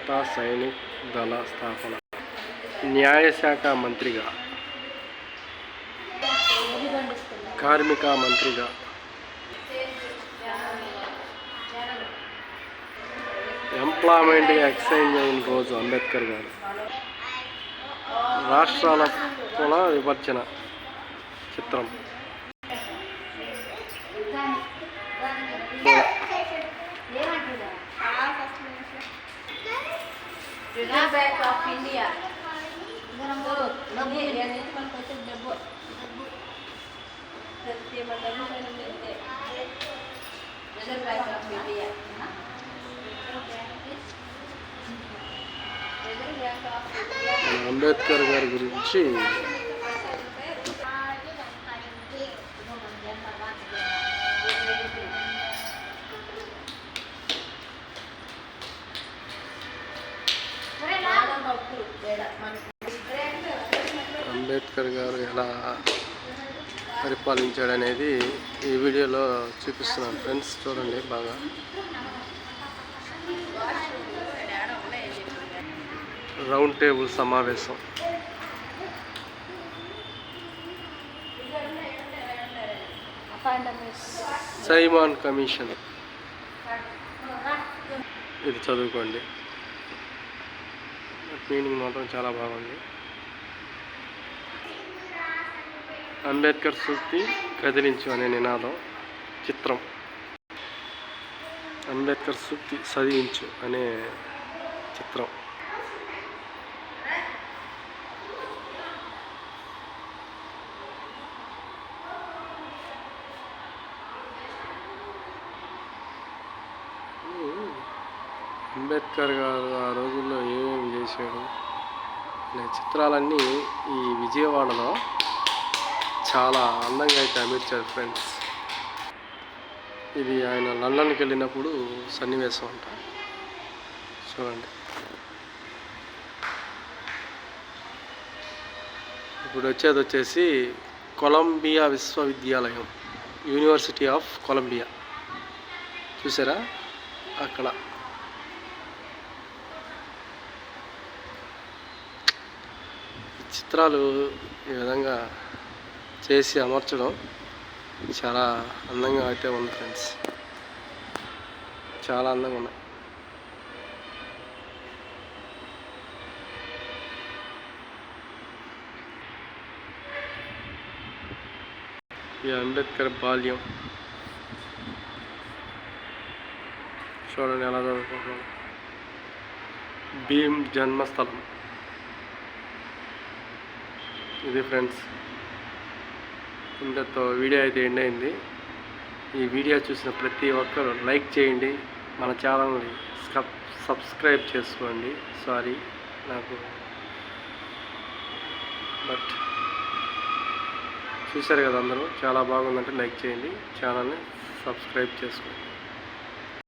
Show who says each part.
Speaker 1: భారత సైనిక దళ స్థాపన, న్యాయశాఖ మంత్రిగా, కార్మిక మంత్రిగా, ఎంప్లాయ్మెంట్ ఎక్స్చేంజ్ అయిన రోజు అంబేద్కర్ గారు, రాష్ట్రాల కుల విభజన చిత్రం,
Speaker 2: reserve bank of India,
Speaker 1: Ambedkar గారి గురించి అంబేద్కర్ గారు ఎలా పరిపాలించాడనేది ఈ వీడియోలో చూపిస్తున్నాను ఫ్రెండ్స్, చూడండి బాగా. రౌండ్ టేబుల్ సమావేశం, సైమాన్ కమిషన్, ఇది చదువుకోండి. మీనింగ్ మాత్రం చాలా బాగుంది. అంబేద్కర్ సూక్తి కదిలించు అనే నినాదం చిత్రం, అంబేద్కర్ సూక్తి చదివించు అనే చిత్రం, అంబేద్కర్ గారు ఆ రోజుల్లో ఏమేమి చేశాడు అనే చిత్రాలన్నీ ఈ విజయవాడలో చాలా అందంగా అయితే అమర్చారు ఫ్రెండ్స్. ఇది ఆయన లండన్కి వెళ్ళినప్పుడు సన్నివేశం అంట, చూడండి. ఇప్పుడు వచ్చేసి కొలంబియా విశ్వవిద్యాలయం, యూనివర్సిటీ ఆఫ్ కొలంబియా, చూసారా అక్కడ. చిత్రాలు ఈ విధంగా చేసి అమర్చడం చాలా అందంగా అయితే ఉంది ఫ్రెండ్స్, చాలా అందంగా ఉన్నాయి. ఈ అంబేద్కర్ బాల్యం చూడండి ఎలా చదువుకుంటున్నాం. భీమ్ జన్మస్థలం, ఇది ఫ్రెండ్స్. ఇంతతో వీడియో అయితే ఎండ్ అయింది. ఈ వీడియో చూసిన ప్రతి ఒక్కరు లైక్ చేయండి, మన ఛానల్ని సబ్స్క్రైబ్ చేసుకోండి. సారీ నాకు, బట్ చూశారు కదా అందరూ, చాలా బాగుందంటే లైక్ చేయండి, ఛానల్ని సబ్స్క్రైబ్ చేసుకోండి.